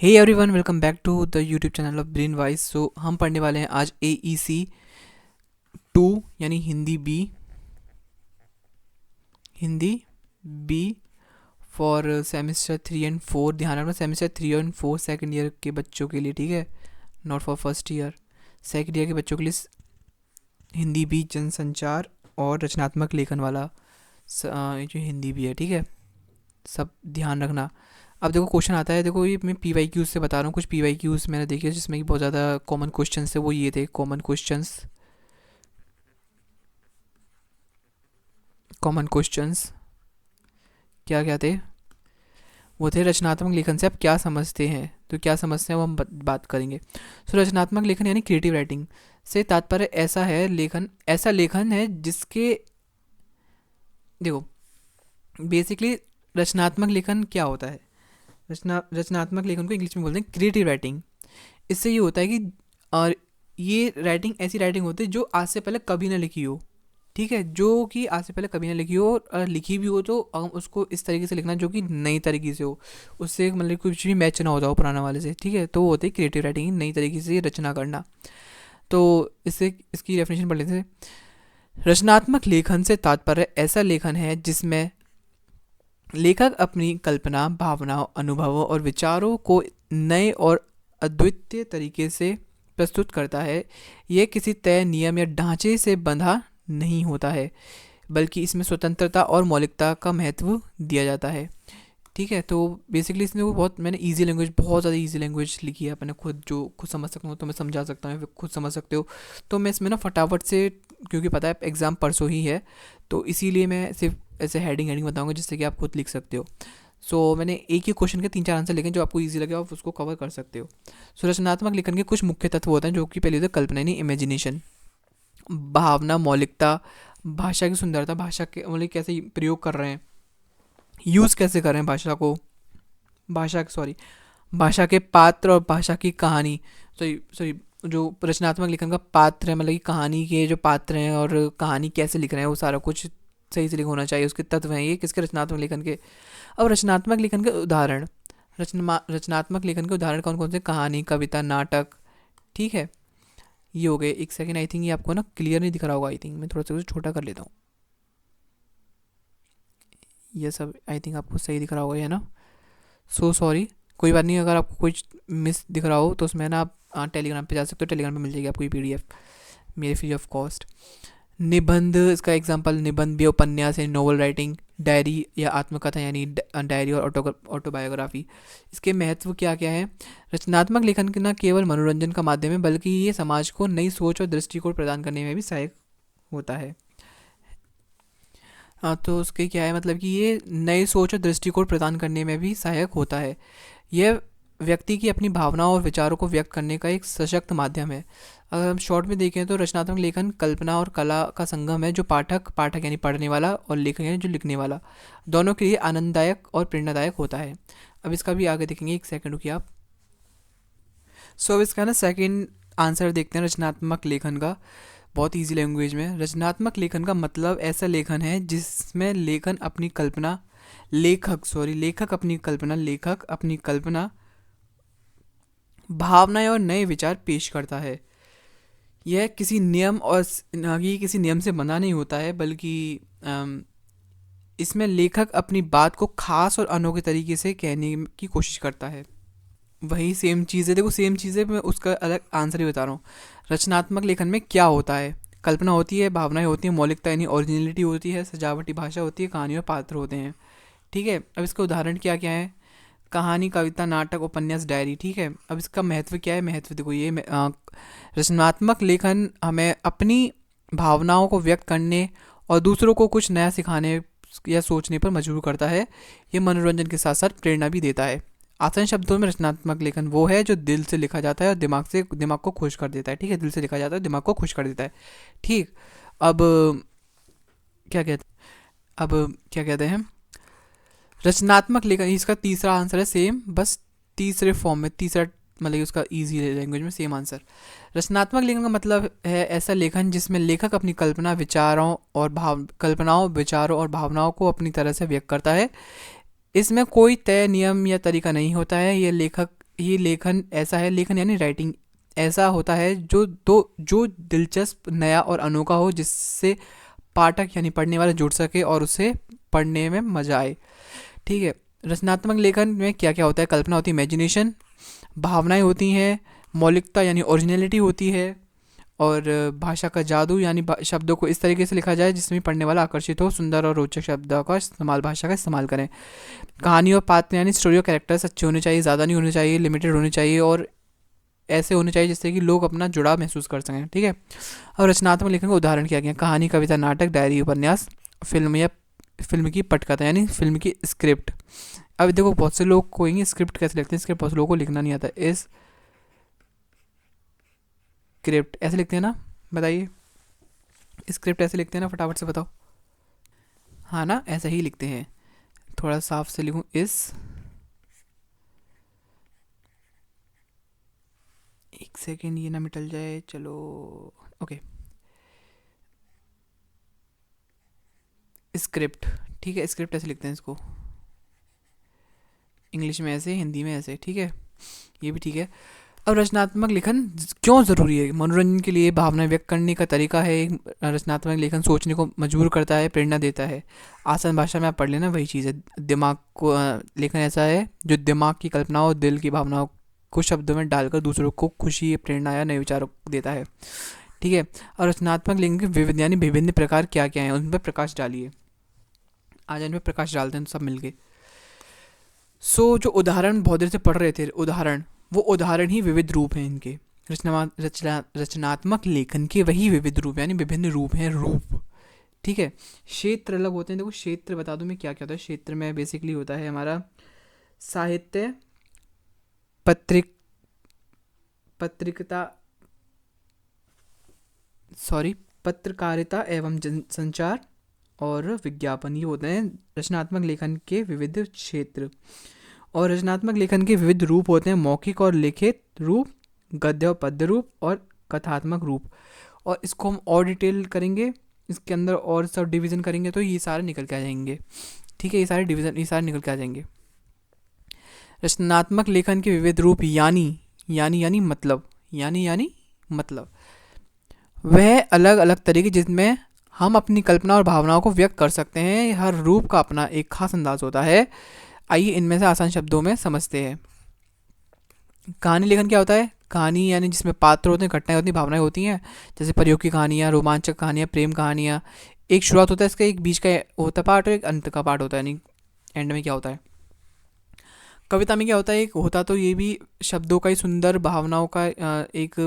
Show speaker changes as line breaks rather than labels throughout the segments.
Hey everyone, welcome back to the YouTube channel of brain wise. So हम पढ़ने वाले हैं आज AEC 2 यानी Hindi B for semester 3 and 4। ध्यान रखना, सेमेस्टर 3 और 4 सेकेंड ईयर के बच्चों के लिए, ठीक है, not for first year. Second year के बच्चों के लिए हिंदी बी जनसंचार और रचनात्मक लेखन वाला जो हिंदी बी है, ठीक है, सब ध्यान रखना। अब देखो क्वेश्चन आता है, देखो ये मैं PYQs से बता रहा हूँ। कुछ PYQs मैंने देखे जिसमें कि बहुत ज़्यादा कॉमन क्वेश्चंस थे। वो ये थे कॉमन क्वेश्चंस क्या क्या थे? वो थे रचनात्मक लेखन से आप क्या समझते हैं। तो क्या समझते हैं वो हम बात करेंगे। सो रचनात्मक लेखन यानी क्रिएटिव राइटिंग से तात्पर्य ऐसा लेखन है जिसके, देखो बेसिकली रचनात्मक लेखन क्या होता है। रचनात्मक लेखन को इंग्लिश में बोलते हैं क्रिएटिव राइटिंग। इससे ये होता है कि और ये राइटिंग ऐसी राइटिंग होती है जो आज से पहले कभी ना लिखी हो, ठीक है, जो कि आज से पहले कभी ना लिखी हो, और लिखी भी हो तो उसको इस तरीके से लिखना जो कि नई तरीके से हो, उससे मतलब कुछ भी मैच ना हो जाओ पुराना वाले से, ठीक है। तो वो होती है क्रिएटिव राइटिंग, नई तरीके से रचना करना। तो इससे इसकी डेफिनेशन पढ़ लेते हैं। रचनात्मक लेखन से तात्पर्य ऐसा लेखन है जिसमें लेखक अपनी कल्पना, भावनाओं, अनुभवों और विचारों को नए और अद्वितीय तरीके से प्रस्तुत करता है। यह किसी तय नियम या ढांचे से बंधा नहीं होता है, बल्कि इसमें स्वतंत्रता और मौलिकता का महत्व दिया जाता है, ठीक है। तो बेसिकली इसमें वो बहुत, मैंने इजी लैंग्वेज, बहुत ज़्यादा इजी लैंग्वेज लिखी है अपने खुद, जो खुद समझ सकता हूँ तो मैं समझा सकता हूँ, खुद समझ सकते हो। तो मैं इसमें ना फटाफट से, क्योंकि पता है एग्ज़ाम परसों ही है, तो इसीलिए मैं सिर्फ ऐसे हेडिंग हेडिंग बताऊंगा जिससे कि आप खुद लिख सकते हो। सो मैंने एक ही क्वेश्चन के 3-4 आंसर लिखे जो आपको इजी लगे, आप उसको कवर कर सकते हो। सो रचनात्मक लेखन के कुछ मुख्य तत्व होते हैं, जो कि पहले होता है कल्पना यानी इमेजिनेशन, भावना, मौलिकता, भाषा की सुंदरता, भाषा के मतलब कैसे प्रयोग कर रहे हैं, यूज़ कैसे कर रहे हैं भाषा को, भाषा के पात्र और भाषा की कहानी। सॉरी सॉरी जो रचनात्मक लेखन का पात्र है, मतलब कि कहानी के जो पात्र हैं और कहानी कैसे लिख रहे हैं, वो सारा कुछ सही से लिखा होना चाहिए। उसके तत्व हैं ये किसके, रचनात्मक लेखन के। अब रचनात्मक लेखन के उदाहरण, रचनात्मक लेखन के उदाहरण कौन कौन से? कहानी, कविता, नाटक, ठीक है, ये हो गए। एक सेकेंड, आई थिंक ये आपको ना क्लियर नहीं दिख रहा होगा, आई थिंक मैं थोड़ा सा उसे छोटा कर लेता हूँ। ये सब आई थिंक आपको सही दिख रहा होगा, है ना? सो सॉरी, कोई बात नहीं। अगर आपको कुछ मिस दिख रहा हो तो उसमें ना आप टेलीग्राम पे जा सकते हो, टेलीग्राम पे मिल जाएगी आपको ये PDF मेरे फ्री ऑफ कॉस्ट। निबंध, इसका एग्जांपल निबंध भी उपन्यास है, नोवेल राइटिंग, डायरी या आत्मकथा यानी डायरी और ऑटोबायोग्राफी। इसके महत्व क्या क्या है? रचनात्मक लेखन न केवल मनोरंजन का माध्यम है, बल्कि ये समाज को नई सोच और दृष्टिकोण प्रदान करने में भी सहायक होता है। हाँ, तो उसके क्या है मतलब कि ये नई सोच और दृष्टिकोण प्रदान करने में भी सहायक होता है। यह व्यक्ति की अपनी भावनाओं और विचारों को व्यक्त करने का एक सशक्त माध्यम है। अगर हम शॉर्ट में देखें तो रचनात्मक लेखन कल्पना और कला का संगम है, जो पाठक यानी पढ़ने वाला, और लेखक यानी जो लिखने वाला, दोनों के लिए आनंददायक और प्रेरणादायक होता है। अब इसका भी आगे देखेंगे, एक सेकंड रुकिए आप। सो अब इसका ना सेकंड आंसर देखते हैं रचनात्मक लेखन का, बहुत इजी लैंग्वेज में। रचनात्मक लेखन का मतलब ऐसा लेखन है जिसमें लेखक अपनी कल्पना, भावनाएं और नए विचार पेश करता है। यह किसी नियम और ये किसी नियम से बंधा नहीं होता है, बल्कि इसमें लेखक अपनी बात को खास और अनोखे तरीके से कहने की कोशिश करता है। वही सेम चीज़ है, देखो सेम चीज़ है, मैं उसका अलग आंसर ही बता रहा हूँ। रचनात्मक लेखन में क्या होता है? कल्पना होती है, भावनाएं होती हैं, मौलिकता यानी ओरिजिनलिटी होती है, सजावटी भाषा होती है, कहानी और पात्र होते हैं, ठीक है। अब इसके उदाहरण क्या क्या है? कहानी, कविता, नाटक, उपन्यास, डायरी, ठीक है। अब इसका महत्व क्या है? महत्व देखो, ये रचनात्मक लेखन हमें अपनी भावनाओं को व्यक्त करने और दूसरों को कुछ नया सिखाने या सोचने पर मजबूर करता है। ये मनोरंजन के साथ साथ प्रेरणा भी देता है। आसान शब्दों में रचनात्मक लेखन वो है जो दिल से लिखा जाता है और दिमाग को खुश कर देता है, ठीक है। दिल से लिखा जाता है, दिमाग को खुश कर देता है, ठीक। अब क्या कहते क्या कहते हैं? रचनात्मक लेखन, इसका तीसरा आंसर है सेम, बस तीसरे फॉर्म में, तीसरा मतलब कि उसका इजी लैंग्वेज में सेम आंसर। रचनात्मक लेखन का मतलब है ऐसा लेखन जिसमें लेखक अपनी कल्पनाओं, विचारों और भावनाओं को अपनी तरह से व्यक्त करता है। इसमें कोई तय नियम या तरीका नहीं होता है। यह लेखक ये लेखन ऐसा है, लेखन यानी राइटिंग ऐसा होता है जो दिलचस्प, नया और अनोखा हो, जिससे पाठक यानी पढ़ने वाला जुड़ सके और उसे पढ़ने में मज़ा आए। ठीक है। रचनात्मक लेखन में क्या क्या होता है? कल्पना होती है, इमेजिनेशन, भावनाएं होती हैं, मौलिकता यानी ओरिजिनलिटी होती है, और भाषा का जादू यानी शब्दों को इस तरीके से लिखा जाए जिसमें पढ़ने वाला आकर्षित हो, सुंदर और रोचक शब्दों का इस्तेमाल, भाषा का इस्तेमाल करें। कहानी और पात्र यानी स्टोरी और कैरेक्टर्स अच्छे होने चाहिए, ज़्यादा नहीं होने चाहिए, लिमिटेड होने चाहिए, और ऐसे होने चाहिए जिससे कि लोग अपना जुड़ाव महसूस कर सकें। ठीक है। और रचनात्मक लेखन का उदाहरण क्या गया? कहानी, कविता, नाटक, डायरी, उपन्यास, फिल्म या फिल्म की पटकथा यानी फिल्म की स्क्रिप्ट। अब देखो बहुत से लोग कहेंगे स्क्रिप्ट कैसे लिखते हैं, स्क्रिप्ट बहुत से लोगों को लिखना नहीं आता। इस स्क्रिप्ट ऐसे लिखते हैं ना, बताइए, स्क्रिप्ट ऐसे लिखते हैं ना, फटाफट से बताओ। हाँ ना, ऐसा ही लिखते हैं। थोड़ा साफ से लिखूँ, इस, एक सेकेंड ये ना मिटल जाए, चलो, ओके, स्क्रिप्ट। ठीक है, स्क्रिप्ट ऐसे लिखते हैं इसको, इंग्लिश में ऐसे, हिंदी में ऐसे। ठीक है, ये भी ठीक है। अब रचनात्मक लेखन क्यों ज़रूरी है? मनोरंजन के लिए, भावना व्यक्त करने का तरीका है। रचनात्मक लेखन सोचने को मजबूर करता है, प्रेरणा देता है। आसान भाषा में आप पढ़ लेना, वही चीज़ है। दिमाग को लेखन ऐसा है जो दिमाग की कल्पना और दिल की भावनाओं को शब्दों में डालकर दूसरों को खुशी, प्रेरणा या नए विचारों को देता है। ठीक है। और रचनात्मक लेखन के विविध यानी विभिन्न प्रकार क्या क्या हैं, उन पर प्रकाश डालिए। आज इन पर प्रकाश डालते हैं सब मिलके। जो उदाहरण बहुत देर से पढ़ रहे थे, उदाहरण, वो उदाहरण ही विविध रूप हैं इनके। रचनात्मक लेखन के वही विविध रूप यानी विभिन्न रूप हैं, रूप। ठीक है। क्षेत्र अलग होते हैं। देखो क्षेत्र बता दूं मैं क्या क्या होता है। क्षेत्र में बेसिकली होता है हमारा साहित्य, पत्रिक पत्रिकता सॉरी पत्रकारिता एवं संचार और विज्ञापन, ये होते हैं रचनात्मक लेखन के विविध क्षेत्र। और रचनात्मक लेखन के विविध रूप होते हैं मौखिक और लिखित रूप, गद्य और पद्य रूप, और कथात्मक रूप। और इसको हम और डिटेल करेंगे, इसके अंदर और सब डिवीज़न करेंगे तो ये सारे निकल के आ जाएंगे। ठीक है, ये सारे डिवीज़न, ये सारे निकल के आ जाएंगे। रचनात्मक लेखन के विविध रूप यानी मतलब वह अलग अलग तरीके जिसमें हम अपनी कल्पना और भावनाओं को व्यक्त कर सकते हैं। हर रूप का अपना एक खास अंदाज होता है। आइए इनमें से आसान शब्दों में समझते हैं। कहानी लेखन क्या होता है? कहानी यानी जिसमें पात्र होते हैं, घटनाएं होती हैं, भावनाएं होती हैं, जैसे परियोग की कहानियाँ, रोमांचक कहानियाँ, प्रेम कहानियाँ। एक शुरुआत होता है इसका, एक बीच का होता है पार्ट, और एक अंत का पार्ट होता है, यानी एंड में क्या होता है। कविता में क्या होता है? एक होता तो ये भी शब्दों का ही, सुंदर भावनाओं का एक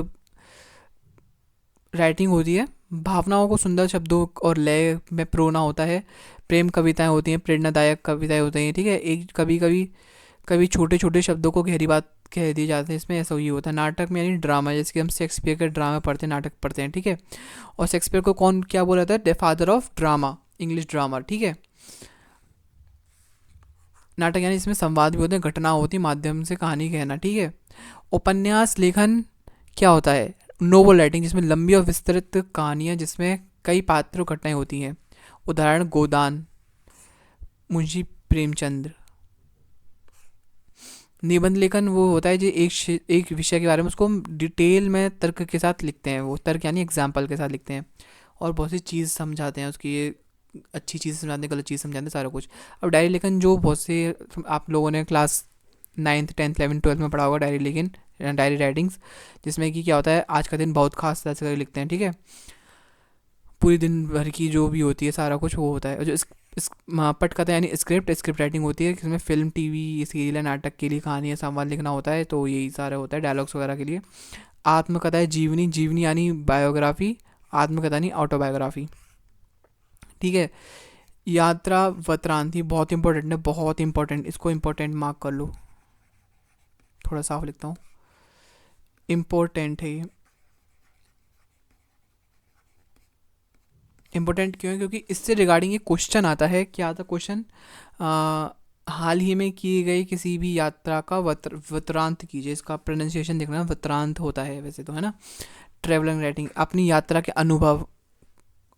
राइटिंग होती है, भावनाओं को सुंदर शब्दों और लय में प्रोना होता है। प्रेम कविताएं होती हैं, प्रेरणादायक कविताएं होती हैं। ठीक है, एक कभी छोटे छोटे शब्दों को गहरी बात कह दी जाती है, इसमें ऐसा ही होता है। नाटक में यानी ड्रामा, जैसे कि हम शेक्सपियर के ड्रामा पढ़ते हैं, नाटक पढ़ते हैं। ठीक है, और शेक्सपियर को कौन क्या बोला जाता है? The father of drama, English drama. ठीक है, नाटक यानी इसमें संवाद भी होते हैं, घटना होती है, माध्यम से कहानी कहना। ठीक है। उपन्यास लेखन क्या होता है? नोवेल राइटिंग, जिसमें लंबी और विस्तृत कहानियाँ, जिसमें कई पात्र और घटनाएं होती हैं। उदाहरण गोदान, मुंशी प्रेमचंद्र। निबंध लेखन वो होता है जो एक विषय के बारे में उसको हम डिटेल में तर्क के साथ लिखते हैं, वो तर्क यानी एग्जाम्पल के साथ लिखते हैं, और बहुत सी चीज़ समझाते हैं उसकी, ये अच्छी चीज़ समझाते हैं, गलत चीज़ समझाते हैं, सारा कुछ। अब डायरी लेखन जो बहुत से आप लोगों ने class 9th 10th 11th 12th में पढ़ा होगा, डायरी राइटिंग्स, जिसमें कि क्या होता है, आज का दिन बहुत खास तरह से लिखते हैं। ठीक है, पूरी दिन भर की जो भी होती है सारा कुछ वो होता है। और जो इस पटकथा यानी स्क्रिप्ट राइटिंग होती है, जिसमें फिल्म, टीवी, सीरियल या नाटक के लिए कहानी या संवाद लिखना होता है, तो यही सारा होता है, डायलॉग्स वगैरह के लिए। आत्मकथा है जीवनी यानी बायोग्राफी, आत्मकथा यानी ऑटोबायोग्राफी। ठीक है। यात्रा वत्रांति बहुत इंपॉर्टेंट है, बहुत इंपॉर्टेंट, इसको इंपॉर्टेंट मार्क कर लो, थोड़ा साफ लिखता हूँ, इम्पोर्टेंट है ये। इम्पोर्टेंट क्यों है? क्योंकि इससे रिगार्डिंग ये क्वेश्चन आता है। क्या आता क्वेश्चन? हाल ही में की गई किसी भी यात्रा का वृतांत कीजिए। इसका प्रोनाउंसिएशन देखना, वृतांत होता है वैसे तो, है ना। ट्रेवलिंग राइटिंग, अपनी यात्रा के अनुभव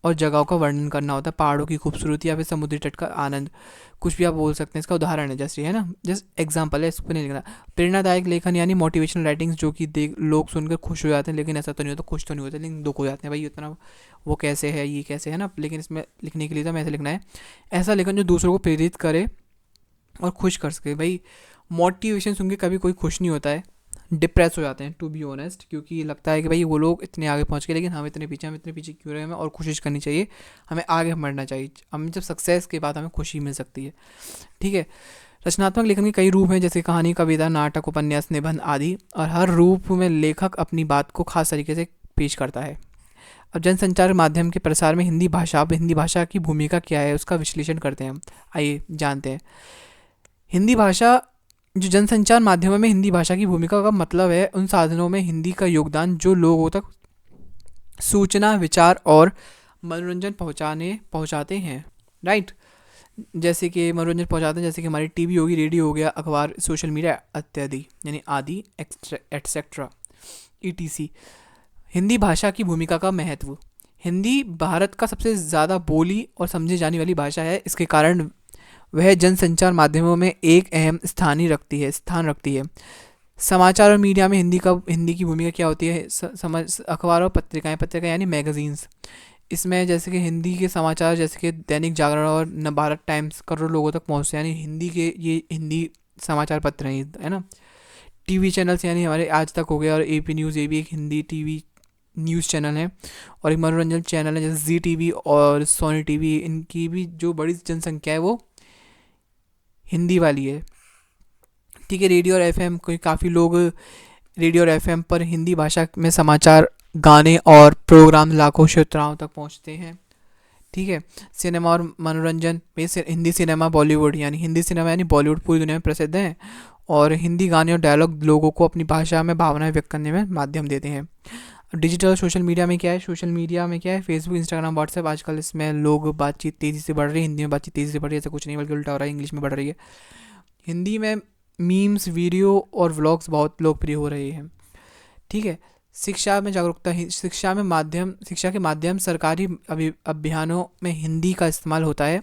और जगहों का वर्णन करना होता है, पहाड़ों की खूबसूरती या फिर समुद्री तट का आनंद, कुछ भी आप बोल सकते हैं। इसका उदाहरण है जैसे, है ना, जस्ट एग्जाम्पल है, इस पर नहीं लिखना। प्रेरणादायक लेखन यानी मोटिवेशनल राइटिंग्स, जो कि देख लोग सुनकर खुश हो जाते हैं, लेकिन ऐसा तो नहीं होता, खुश तो नहीं होते लेकिन दुख हो जाते हैं, भाई इतना वो कैसे है, ये कैसे है ना। लेकिन इसमें लिखने के लिए तो हमें ऐसे लिखना है, ऐसा लेखन जो दूसरों को प्रेरित करे और खुश कर सके। भाई मोटिवेशन सुन के कभी कोई खुश नहीं होता है, डिप्रेस हो जाते हैं टू बी ऑनेस्ट, क्योंकि लगता है कि भाई वो लोग इतने आगे पहुंच गए लेकिन हम इतने पीछे, हम इतने पीछे क्यों रहे, हमें और कोशिश करनी चाहिए, हमें आगे बढ़ना चाहिए, हमें जब सक्सेस के बाद हमें खुशी मिल सकती है। ठीक है। रचनात्मक लेखन के कई रूप हैं, जैसे कहानी, कविता, नाटक, उपन्यास, निबंध आदि, और हर रूप में लेखक अपनी बात को खास तरीके से पेश करता है। अब जनसंचार माध्यम के प्रसार में हिंदी भाषा, अब हिंदी भाषा की भूमिका क्या है उसका विश्लेषण करते हैं हम। आइए जानते हैं। हिंदी भाषा, जो जनसंचार माध्यमों में हिंदी भाषा की भूमिका का मतलब है उन साधनों में हिंदी का योगदान जो लोगों तक सूचना, विचार और मनोरंजन पहुंचाते हैं। राइट। जैसे कि मनोरंजन पहुंचाते हैं, जैसे कि हमारी टीवी होगी, रेडियो हो गया, अखबार, सोशल मीडिया इत्यादि, यानी आदि एक्सेट्रा ईटीसी। हिंदी भाषा की भूमिका का महत्व। हिंदी भारत का सबसे ज़्यादा बोली और समझी जाने वाली भाषा है, इसके कारण वह जनसंचार माध्यमों में एक अहम स्थान रखती है। समाचार और मीडिया में हिंदी की भूमिका क्या होती है? अखबार और पत्रिकाएं यानी मैगजीन्स, इसमें जैसे कि हिंदी के समाचार, जैसे कि दैनिक जागरण और नवभारत टाइम्स करोड़ों लोगों तक पहुंचते हैं, यानी हिंदी समाचार पत्र हैं, है ना। टीवी चैनल्स, यानी हमारे आज तक हो गया और एपी न्यूज़, ये भी एक हिंदी टीवी न्यूज़ चैनल है। और एक मनोरंजन चैनल है जैसे जी टीवी और सोनी टीवी, इनकी भी जो बड़ी जनसंख्या है वो हिंदी वाली है। ठीक है। रेडियो और एफएम, कोई काफ़ी लोग रेडियो और एफएम पर हिंदी भाषा में समाचार, गाने और प्रोग्राम लाखों श्रोताओं तक पहुंचते हैं। ठीक है। सिनेमा और मनोरंजन में हिंदी सिनेमा, बॉलीवुड, यानी हिंदी सिनेमा यानी बॉलीवुड पूरी दुनिया में प्रसिद्ध है, और हिंदी गाने और डायलॉग लोगों को अपनी भाषा में भावनाएं व्यक्त करने में माध्यम देते हैं। डिजिटल और सोशल मीडिया में क्या है? सोशल मीडिया में क्या है? फेसबुक, इंस्टाग्राम, व्हाट्सएप, आजकल इसमें लोग बातचीत तेज़ी से बढ़ रही है, हिंदी में बातचीत तेज़ी से बढ़ रही है, ऐसा कुछ नहीं बल्कि उल्टा हो रहा है, इंग्लिश में बढ़ रही है। हिंदी में मीम्स, वीडियो और व्लॉग्स बहुत लोकप्रिय हो रहे हैं। ठीक है। शिक्षा में जागरूकता, शिक्षा के माध्यम सरकारी अभियानों में हिंदी का इस्तेमाल होता है।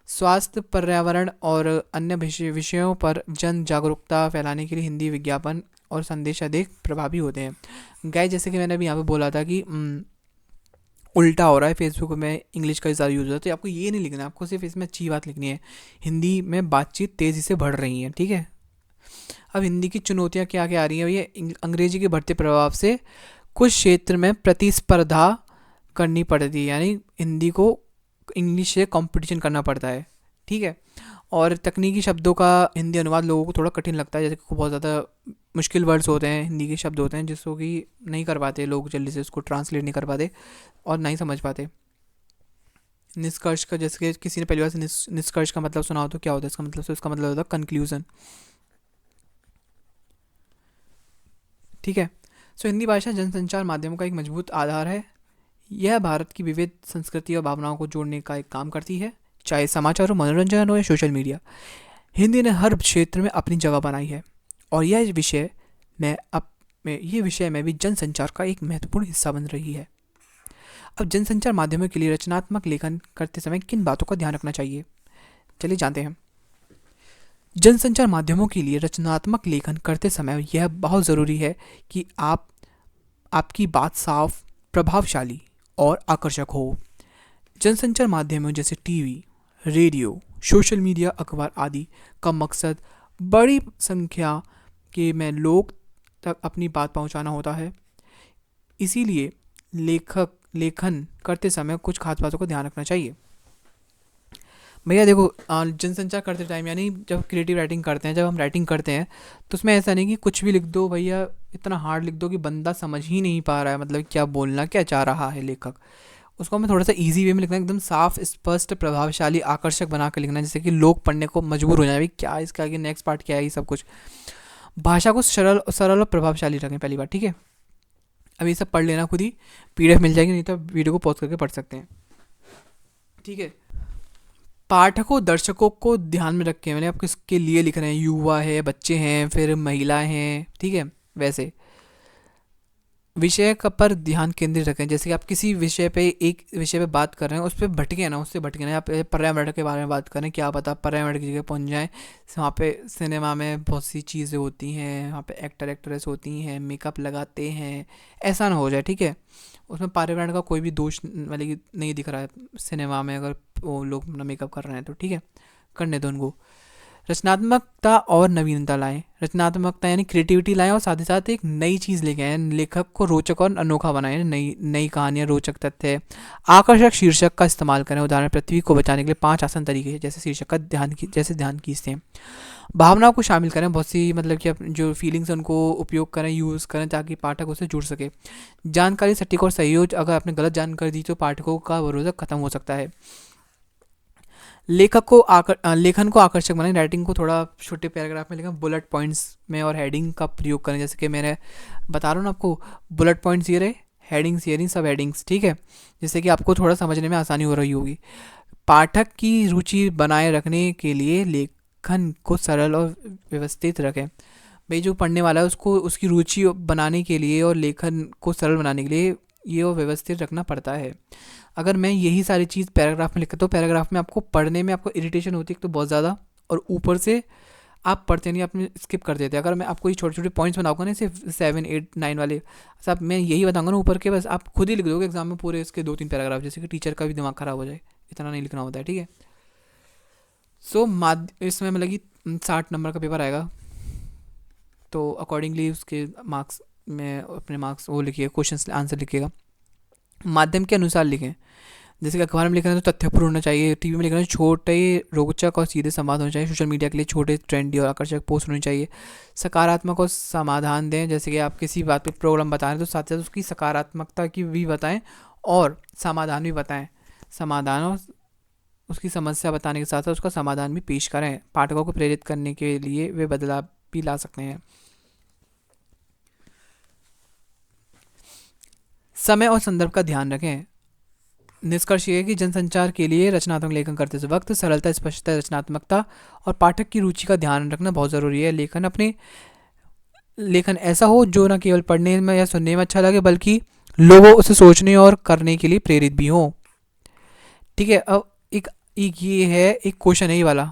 स्वास्थ्य, पर्यावरण और अन्य विषयों पर जन जागरूकता फैलाने के लिए हिंदी विज्ञापन और संदेश अधिक प्रभावी होते हैं। गाइस, जैसे कि मैंने अभी यहाँ पे बोला था कि उल्टा हो रहा है, फेसबुक में इंग्लिश का ज़्यादा यूज़ होता है, तो आपको ये नहीं लिखना, आपको सिर्फ इसमें अच्छी बात लिखनी है, हिंदी में बातचीत तेज़ी से बढ़ रही है। ठीक है। अब हिंदी की चुनौतियाँ क्या क्या आ रही हैं? ये अंग्रेजी के बढ़ते प्रभाव से कुछ क्षेत्र में प्रतिस्पर्धा करनी पड़ती है, यानी हिंदी को इंग्लिश से कंपटीशन करना पड़ता है। ठीक है। और तकनीकी शब्दों का हिंदी अनुवाद लोगों को थोड़ा कठिन लगता है, जैसे कि बहुत ज़्यादा मुश्किल वर्ड्स होते हैं, हिंदी के शब्द होते हैं जिसको कि नहीं कर पाते लोग, जल्दी से उसको ट्रांसलेट नहीं कर पाते और नहीं समझ पाते। निष्कर्ष का, जैसे कि किसी ने पहली बार से निष्कर्ष का मतलब सुना हो तो क्या होता है इसका मतलब? इसका मतलब होता है कंक्लूजन। ठीक है। सो हिंदी भाषा जनसंचार माध्यमों का एक मजबूत आधार है। यह भारत की विविध संस्कृति और भावनाओं को जोड़ने का एक काम करती है, चाहे समाचार हो, मनोरंजन हो या सोशल मीडिया। हिंदी ने हर क्षेत्र में अपनी जगह बनाई है, और ये विषय में भी जनसंचार का एक महत्वपूर्ण हिस्सा बन रही है। अब जनसंचार माध्यमों के लिए रचनात्मक लेखन करते समय किन बातों का ध्यान रखना चाहिए, चलिए जानते हैं। जनसंचार माध्यमों के लिए रचनात्मक लेखन करते समय यह बहुत ज़रूरी है कि आपकी बात साफ, प्रभावशाली और आकर्षक हो। जनसंचार माध्यमों जैसे टीवी, रेडियो, सोशल मीडिया, अखबार आदि का मकसद बड़ी संख्या के में लोग तक अपनी बात पहुंचाना होता है। इसीलिए लेखन करते समय कुछ खास बातों को ध्यान रखना चाहिए। भैया देखो, जनसंचार करते टाइम, यानी जब क्रिएटिव राइटिंग करते हैं, जब हम राइटिंग करते हैं, तो उसमें ऐसा नहीं कि कुछ भी लिख दो भैया, इतना हार्ड लिख दो कि बंदा समझ ही नहीं पा रहा है, मतलब क्या बोलना क्या चाह रहा है लेखक। उसको हमें थोड़ा सा इजी वे में लिखना है, एकदम साफ, स्पष्ट, प्रभावशाली, आकर्षक बना कर लिखना है, जिससे कि लोग पढ़ने को मजबूर हो जाए, भाई क्या इसका आगे नेक्स्ट पार्ट क्या है, ये सब कुछ। भाषा को सरल और प्रभावशाली रखें, पहली बात। ठीक है। अब ये सब पढ़ लेना खुद ही, पीडीएफ मिल जाएगी, नहीं तो वीडियो को पॉज करके पढ़ सकते हैं। ठीक है। पाठकों, दर्शकों को ध्यान में रखें, मैंने आप किसके लिए लिख रहे हैं, युवा है, बच्चे हैं, फिर महिलाएं हैं। ठीक है। वैसे विषय पर ध्यान केंद्रित रखें। जैसे कि आप किसी विषय पे, एक विषय पे बात कर रहे हैं, उस पर भटके ना, उससे भटके ना। आप पर्यावरण के बारे में बात करें, क्या पता पर्यावरण की जगह पहुंच जाएं। वहाँ पे सिनेमा में बहुत सी चीज़ें होती हैं, वहाँ पे एक्टर एक्ट्रेस होती हैं, मेकअप लगाते हैं, ऐसा ना हो जाए, ठीक है। उसमें पर्यावरण का कोई भी दोष वाली नहीं दिख रहा है सिनेमा में, अगर वो लोग अपना मेकअप कर रहे हैं तो, ठीक है, करने दो उनको। रचनात्मकता और नवीनता लाएं। रचनात्मकता यानी क्रिएटिविटी लाएं और साथ ही साथ एक नई चीज़ लेके आएं। लेखक को रोचक और अनोखा बनाएं, नई नई कहानियाँ, रोचक तथ्य। आकर्षक शीर्षक का इस्तेमाल करें। उदाहरण, पृथ्वी को बचाने के लिए 5 आसान तरीके हैं, जैसे शीर्षक का ध्यान खींचते हैं। भावनाओं को शामिल करें, बहुत सी मतलब कि जो फीलिंग्स हैं उनको उपयोग करें, यूज़ करें, ताकि पाठक उससे जुड़ सके। जानकारी सटीक और सही हो। अगर आपने गलत जानकारी दी तो पाठकों का भरोसा खत्म हो सकता है। लेखन को आकर्षक बनाएं। राइटिंग को थोड़ा छोटे पैराग्राफ में लिखें, बुलेट पॉइंट्स में, और हेडिंग का प्रयोग करें। जैसे कि मैंने बता रहा हूँ ना आपको, बुलेट पॉइंट्स ये रहे, हेडिंग्स ये रही, सब हेडिंग्स, ठीक है, जिससे कि आपको थोड़ा समझने में आसानी हो रही होगी। पाठक की रुचि बनाए रखने के लिए लेखन को सरल और व्यवस्थित रखें। भाई जो पढ़ने वाला है उसको उसकी रुचि बनाने के लिए और लेखन को सरल बनाने के लिए ये व्यवस्थित रखना पड़ता है। अगर मैं यही सारी चीज़ पैराग्राफ में लिखता तो पैराग्राफ में आपको पढ़ने में आपको इरिटेशन होती है तो बहुत ज़्यादा, और ऊपर से आप पढ़ते नहीं, आपने स्किप कर देते। अगर मैं आपको ये छोटे छोटे पॉइंट्स बनाऊंगा ना, सिर्फ 7, 8, 9 वाले, सब मैं यही बताऊंगा ना ऊपर के, बस आप खुद ही लिख दोगे एग्जाम में पूरे इसके 2-3 पैराग्राफ, जैसे कि टीचर का भी दिमाग खराब हो जाए, इतना नहीं लिखना होता है, ठीक है। सो इसमें मतलब कि 60 नंबर का पेपर आएगा, तो अकॉर्डिंगली उसके मार्क्स में अपने मार्क्स वो लिखिए, क्वेश्चन आंसर लिखिएगा, माध्यम के अनुसार लिखें। जैसे कि अखबार में लिखना है तो तथ्यपूर्ण होना चाहिए, टीवी में लिखना है छोटे रोचक और सीधे संवाद होने चाहिए, सोशल मीडिया के लिए छोटे ट्रेंडी और आकर्षक पोस्ट होनी चाहिए। सकारात्मक और समाधान दें। जैसे कि आप किसी बात पे प्रॉब्लम बता रहे हैं तो साथ साथ उसकी सकारात्मकता की भी बताएं और समाधान भी बताएं। समाधान और उसकी समस्या बताने के साथ साथ उसका समाधान भी पेश करें। पाठकों को प्रेरित करने के लिए वे बदलाव भी ला सकते हैं। समय और संदर्भ का ध्यान रखें। निष्कर्ष ये है कि जनसंचार के लिए रचनात्मक लेखन करते वक्त सरलता, स्पष्टता, रचनात्मकता और पाठक की रुचि का ध्यान रखना बहुत ज़रूरी है। लेखन ऐसा हो जो न केवल पढ़ने में या सुनने में अच्छा लगे, बल्कि लोगों उसे सोचने और करने के लिए प्रेरित भी हो, ठीक है। अब एक ये है, एक क्वेश्चन है, ये वाला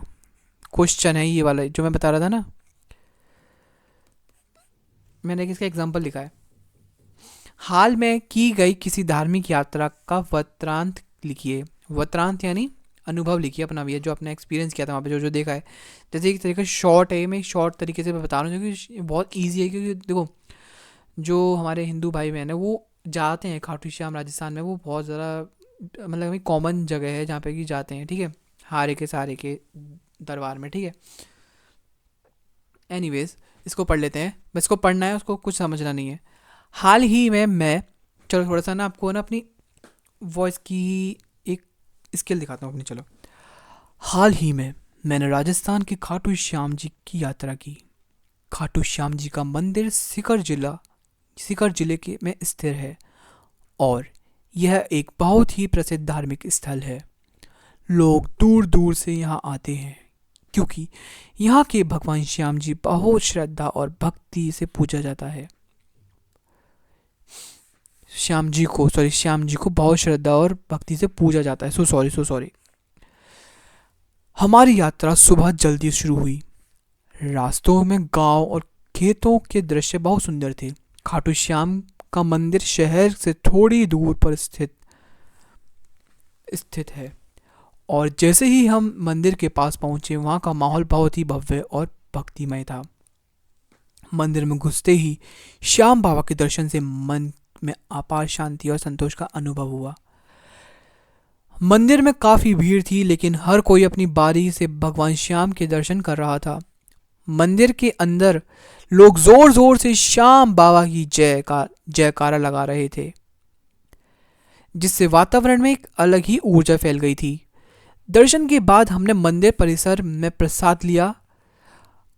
क्वेश्चन है, ये वाला जो मैं बता रहा था ना, मैंने इसका एग्जाम्पल लिखा है। हाल में की गई किसी धार्मिक यात्रा का वृत्तांत लिखिए। वृत्तांत यानी अनुभव लिखिए अपना भी, जो आपने एक्सपीरियंस किया था वहाँ पे, जो जो देखा है। जैसे एक तरीके शॉर्ट है, मैं शॉर्ट तरीके से बता रहा हूँ क्योंकि बहुत ईजी है। क्योंकि देखो, जो हमारे हिंदू भाई बहन है वो जाते हैं खाटू श्याम राजस्थान में, वो बहुत ज़्यादा मतलब कॉमन जगह है जहाँ पे कि जाते हैं, ठीक है, हारे के सहारे के दरबार में, ठीक है। एनीवेज, इसको पढ़ लेते हैं। बस इसको पढ़ना है, उसको कुछ समझना नहीं है। हाल ही में मैं, चलो थोड़ा सा ना आपको ना अपनी वॉइस की एक स्किल दिखाता हूँ अपनी, चलो। हाल ही में मैंने राजस्थान के खाटू श्याम जी की यात्रा की। खाटू श्याम जी का मंदिर सीकर जिले के में स्थित है और यह एक बहुत ही प्रसिद्ध धार्मिक स्थल है। लोग दूर दूर से यहाँ आते हैं क्योंकि यहाँ के भगवान श्याम जी बहुत श्रद्धा और भक्ति से पूजा जाता है। श्याम जी को बहुत श्रद्धा और भक्ति से पूजा जाता है। So sorry. हमारी यात्रा सुबह जल्दी शुरू हुई। रास्तों में गांव और खेतों के दृश्य बहुत सुंदर थे। खाटू श्याम का मंदिर शहर से थोड़ी दूर पर स्थित है और जैसे ही हम मंदिर के पास पहुंचे, वहां का माहौल बहुत ही भव्य और भक्तिमय था। मंदिर में घुसते ही श्याम बाबा के दर्शन से मन में अपार शांति और संतोष का अनुभव हुआ। मंदिर में काफी भीड़ थी, लेकिन हर कोई अपनी बारी से भगवान श्याम के दर्शन कर रहा था। मंदिर के अंदर लोग जोर जोर से श्याम बाबा की जयकारा लगा रहे थे, जिससे वातावरण में एक अलग ही ऊर्जा फैल गई थी। दर्शन के बाद हमने मंदिर परिसर में प्रसाद लिया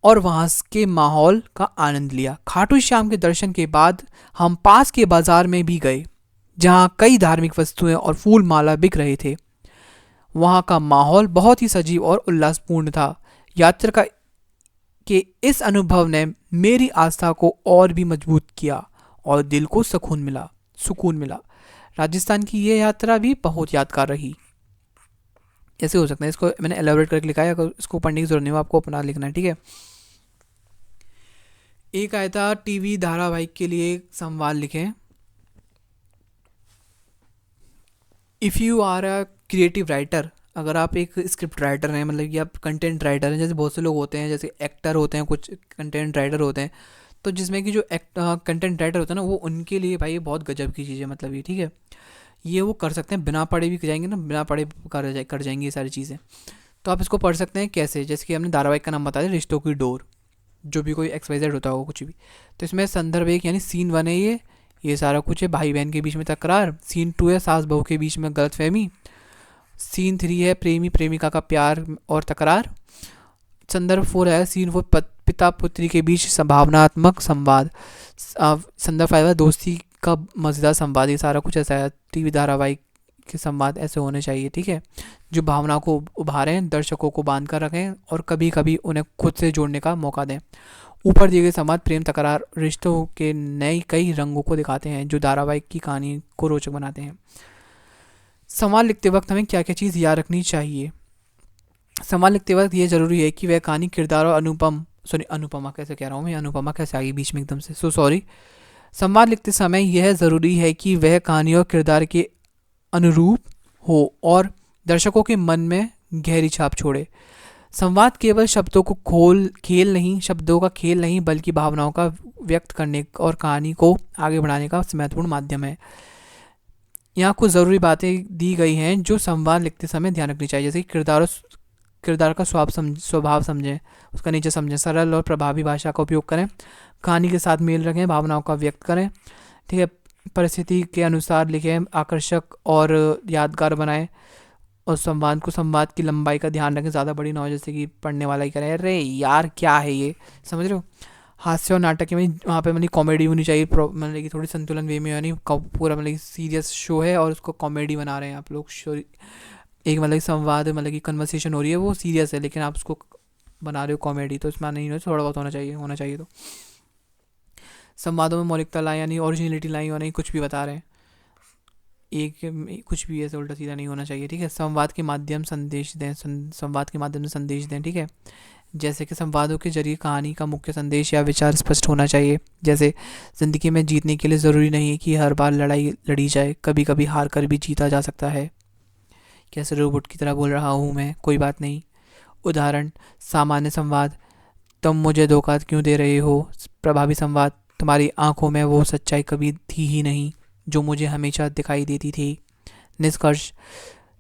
और वहां के माहौल का आनंद लिया। खाटू श्याम के दर्शन के बाद हम पास के बाजार में भी गए, जहां कई धार्मिक वस्तुएं और फूल माला बिक रहे थे। वहां का माहौल बहुत ही सजीव और उल्लासपूर्ण था। यात्रा के इस अनुभव ने मेरी आस्था को और भी मजबूत किया और दिल को सुकून मिला। राजस्थान की ये यात्रा भी बहुत यादगार रही। ऐसे हो सकता है, इसको मैंने एलाबोरेट करके लिखा है, अगर इसको पढ़ने की जरूरत नहीं हो, आपको अपना लिखना है, ठीक है। एक आया था टीवी धारावाहिक के लिए संवाद लिखें। If you are a creative writer, अगर आप एक स्क्रिप्ट राइटर हैं, मतलब कि आप कंटेंट राइटर हैं, जैसे बहुत से लोग होते हैं, जैसे एक्टर होते हैं, कुछ कंटेंट राइटर होते हैं, तो जिसमें कि जो कंटेंट राइटर होता है ना, वो उनके लिए भाई ये बहुत गजब की चीज़ है, मतलब ये, ठीक है। ये वो कर सकते हैं, बिना पढ़े भी जाएंगे ना, बिना पढ़े कर जाएंगे ये सारी चीज़ें। तो आप इसको पढ़ सकते हैं कैसे, जैसे कि हमने धारावाहिक का नाम बताया, रिश्तों की डोर, जो भी कोई XYZ होता हो कुछ भी। तो इसमें संदर्भ एक यानी सीन 1 है, ये सारा कुछ है, भाई बहन के बीच में तकरार। सीन 2 है सास बहू के बीच में गलतफहमी। सीन 3 है प्रेमी प्रेमिका का प्यार और तकरार। संदर्भ 4 है सीन 4 पिता पुत्री के बीच संभावनात्मक संवाद। संदर्भ 5 है दोस्ती का मज़ेदार संवाद। ये सारा कुछ ऐसा है, टीवी धारावाहिक के संवाद ऐसे होने चाहिए, ठीक है, जो भावनाओं को उभारें, दर्शकों को बांध कर रखें और कभी कभी उन्हें खुद से जोड़ने का मौका दें। ऊपर दिए गए संवाद प्रेम तकरार रिश्तों के नए कई रंगों को दिखाते हैं, जो धारावाहिक की कहानी को रोचक बनाते हैं। संवाद लिखते वक्त हमें क्या क्या चीज़ याद रखनी चाहिए। संवाद लिखते वक्त ये जरूरी है कि वह कहानी किरदार और अनुपमा कैसे कह रहा हूँ मैं, अनुपमा कैसे आ गई बीच में एकदम से, सो सॉरी। संवाद लिखते समय यह ज़रूरी है कि वह कहानी और किरदार के अनुरूप हो और दर्शकों के मन में गहरी छाप छोड़े। संवाद केवल शब्दों का खेल नहीं बल्कि भावनाओं का व्यक्त करने और कहानी को आगे बढ़ाने का महत्वपूर्ण माध्यम है। यहाँ कुछ ज़रूरी बातें दी गई हैं जो संवाद लिखते समय ध्यान रखनी चाहिए, जैसे कि किरदार का स्वभाव समझें, उसका नेचर समझें, सरल और प्रभावी भाषा का उपयोग करें, कहानी के साथ मेल रखें, भावनाओं का व्यक्त करें, ठीक है, परिस्थिति के अनुसार लिखें, आकर्षक और यादगार बनाएं, और संवाद की लंबाई का ध्यान रखें, ज़्यादा बड़ी ना हो, जैसे कि पढ़ने वाला ही करे अरे यार क्या है ये, समझ रहे हो। हास्य और नाटक में वहाँ पे मतलब कॉमेडी होनी चाहिए, मतलब कि थोड़ी संतुलन वे में, यानी पूरा मतलब सीरियस शो है और उसको कॉमेडी बना रहे हैं आप लोग। शो एक मतलब संवाद, मतलब कि कन्वर्सेशन हो रही है, वो सीरियस है, लेकिन आप उसको बना रहे हो कॉमेडी, तो इसमें नहीं, थोड़ा बहुत होना चाहिए। तो संवादों में मौलिकता लाएं, यानी ओरिजिनलिटी लाएं, और नहीं कुछ भी बता रहे हैं, कुछ भी ऐसे उल्टा सीधा नहीं होना चाहिए, ठीक है। संवाद के माध्यम से संदेश दें, ठीक है। जैसे कि संवादों के जरिए कहानी का मुख्य संदेश या विचार स्पष्ट होना चाहिए, जैसे ज़िंदगी में जीतने के लिए ज़रूरी नहीं है कि हर बार लड़ाई लड़ी जाए, कभी कभी हार कर भी जीता जा सकता है। कैसे रोबोट की तरह बोल रहा हूँ मैं, कोई बात नहीं। उदाहरण सामान्य संवाद, तुम मुझे धोखा क्यों दे रहे हो। प्रभावी संवाद, तुम्हारी आंखों में वो सच्चाई कभी थी ही नहीं जो मुझे हमेशा दिखाई देती थी। निष्कर्ष,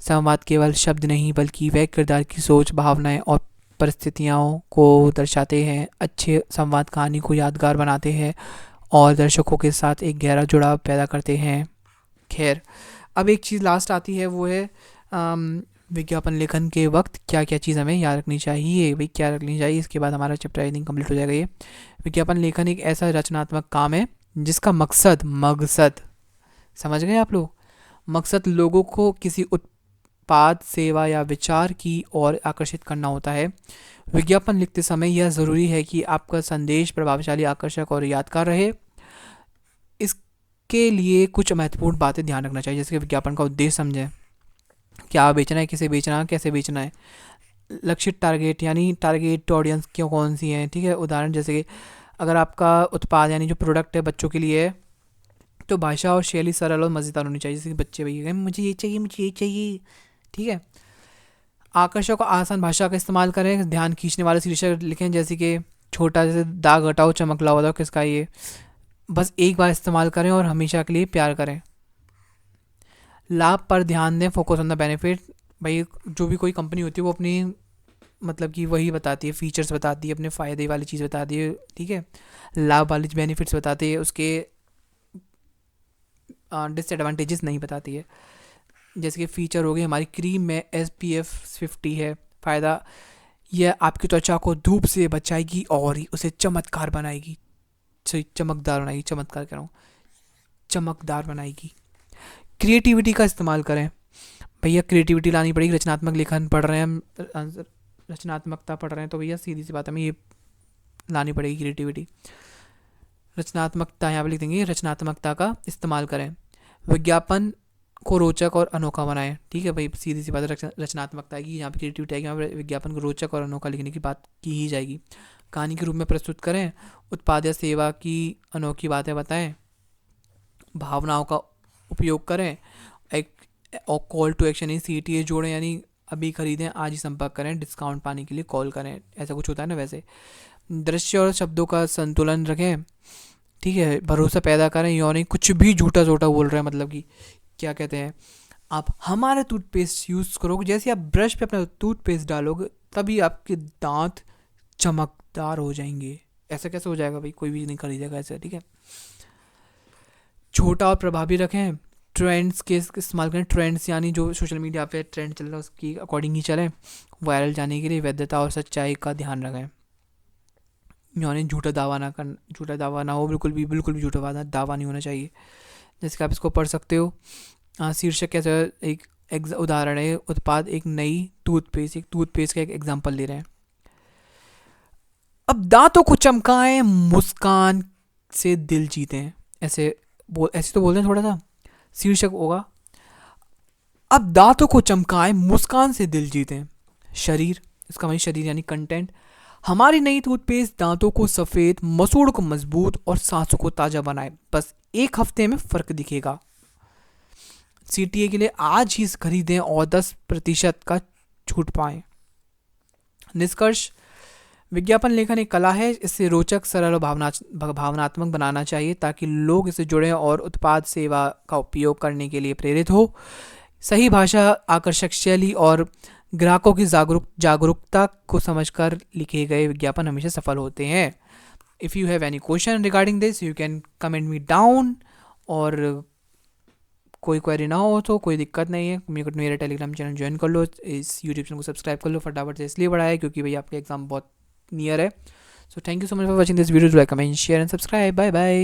संवाद केवल शब्द नहीं बल्कि वह किरदार की सोच, भावनाएं और परिस्थितियों को दर्शाते हैं। अच्छे संवाद कहानी को यादगार बनाते हैं और दर्शकों के साथ एक गहरा जुड़ाव पैदा करते हैं। खैर, अब एक चीज़ लास्ट आती है, वो है विज्ञापन लेखन के वक्त क्या क्या चीज़ हमें याद रखनी चाहिए, भाई क्या रखनी चाहिए। इसके बाद हमारा चैप्टर आई थिंक कंप्लीट हो जाएगा। ये विज्ञापन लेखन एक ऐसा रचनात्मक काम है जिसका मकसद समझ गए आप लोग, मकसद लोगों को किसी उत्पाद, सेवा या विचार की ओर आकर्षित करना होता है। विज्ञापन लिखते समय यह ज़रूरी है कि आपका संदेश प्रभावशाली, आकर्षक और यादगार रहे। इसके लिए कुछ महत्वपूर्ण बातें ध्यान रखना चाहिए, जैसे कि विज्ञापन का उद्देश्य समझें, क्या बेचना है, किसे बेचना है, कैसे बेचना है। लक्षित टारगेट, यानी टारगेट ऑडियंस क्यों कौन सी है, ठीक है। उदाहरण जैसे कि अगर आपका उत्पाद यानी जो प्रोडक्ट है बच्चों के लिए है, तो भाषा और शैली सरल और मज़ेदार होनी चाहिए, जैसे कि बच्चे भैया मुझे ये चाहिए, ठीक है। आकर्षक और आसान भाषा का इस्तेमाल करें, ध्यान खींचने वाले शीर्षक लिखें, जैसे कि छोटा, जैसे दाग हटाओ चमकला बताओ किसका ये, बस एक बार इस्तेमाल करें और हमेशा के लिए प्यार करें। लाभ पर ध्यान दें, फोकस ऑन द बेनिफिट। भाई जो भी कोई कंपनी होती है वो अपनी मतलब कि वही बताती है, फीचर्स बताती है, अपने फ़ायदे वाली चीज़ बताती है, ठीक है। लाभ वाली बेनिफिट्स बताती है, उसके डिसएडवांटेजेस नहीं बताती है। जैसे कि फ़ीचर हो गई हमारी क्रीम में SPF 50 है, फ़ायदा यह आपकी त्वचा को धूप से बचाएगी और उसे चमत्कार बनाएगी, चमकदार बनाएगी। क्रिएटिविटी का इस्तेमाल करें, भैया क्रिएटिविटी लानी पड़ेगी, रचनात्मक लेखन पढ़ रहे हैं हम, रचनात्मकता पढ़ रहे हैं, तो भैया सीधी सी बात है, हमें ये लानी पड़ेगी क्रिएटिविटी। रचनात्मकता यहाँ पे लिख देंगे, रचनात्मकता का इस्तेमाल करें। विज्ञापन को रोचक और अनोखा बनाएं। ठीक है भाई, सीधी सी बात है, रचनात्मकता की यहाँ पे क्रिएटिविटी है, यहाँ पे विज्ञापन को रोचक और अनोखा लिखने की बात की ही जाएगी। कहानी के रूप में प्रस्तुत करें, उत्पाद या सेवा की अनोखी बातें बताएं, भावनाओं का उपयोग करें, एक और कॉल टू एक्शन यानी CTA जोड़ें, यानी अभी खरीदें, आज ही संपर्क करें, डिस्काउंट पाने के लिए कॉल करें, ऐसा कुछ होता है ना वैसे। दृश्य और शब्दों का संतुलन रखें। ठीक है, भरोसा पैदा करें, यानी कुछ भी झूठा झूठा बोल रहे हैं, मतलब कि क्या कहते हैं, आप हमारा टूथपेस्ट यूज़ करोगे, जैसे आप ब्रश पे अपना टूथपेस्ट डालोगे तभी आपके दांत चमकदार हो जाएंगे। ऐसा कैसे हो जाएगा भाई, कोई भी नहीं खरीदेगा ऐसा। ठीक है, छोटा और प्रभावी रखें, ट्रेंड्स के इस्तेमाल करें, ट्रेंड्स यानी जो सोशल मीडिया पे ट्रेंड चल रहा है उसकी अकॉर्डिंग ही चलें। वायरल जाने के लिए वैधता और सच्चाई का ध्यान रखें, यानी झूठा दावा ना हो, बिल्कुल भी झूठा दावा नहीं होना चाहिए। जैसे कि आप इसको पढ़ सकते हो, शीर्षक कैसे, एक उदाहरण है, उत्पाद एक नई टूथपेस्ट का एक एग्जांपल ले रहे हैं। अब दांतों को चमकाएं, मुस्कान से दिल जीतें, ऐसे तो बोलते हैं थोड़ा सा। शीर्षक होगा, अब दांतों को चमकाएं, मुस्कान से दिल जीतें। शरीर, इसका मतलब शरीर यानी कंटेंट, हमारी नई टूथपेस्ट दांतों को सफ़ेद, मसूड़ को मजबूत और सांसों को ताज़ा बनाए, बस 1 हफ्ते में फ़र्क दिखेगा। CTA के लिए आज ही खरीदें और 10% का छूट पाएं। निष्कर्ष, विज्ञापन लेखन एक कला है, इसे रोचक, सरल और भावनात्मक बनाना चाहिए ताकि लोग इससे जुड़ें और उत्पाद सेवा का उपयोग करने के लिए प्रेरित हो। सही भाषा, आकर्षक शैली और ग्राहकों की जागरूकता को समझकर लिखे गए विज्ञापन हमेशा सफल होते हैं। If you have any question regarding this you can comment me down, और कोई क्वेरी ना हो तो कोई दिक्कत नहीं है, मेरा टेलीग्राम चैनल ज्वाइन कर लो, इस यूट्यूब चैनल को सब्सक्राइब कर लो फटाफट से, इसलिए बढ़ाया है क्योंकि भाई आपका एग्जाम बहुत नियर है। So thank you so much for watching this video, like comment share and subscribe, bye bye.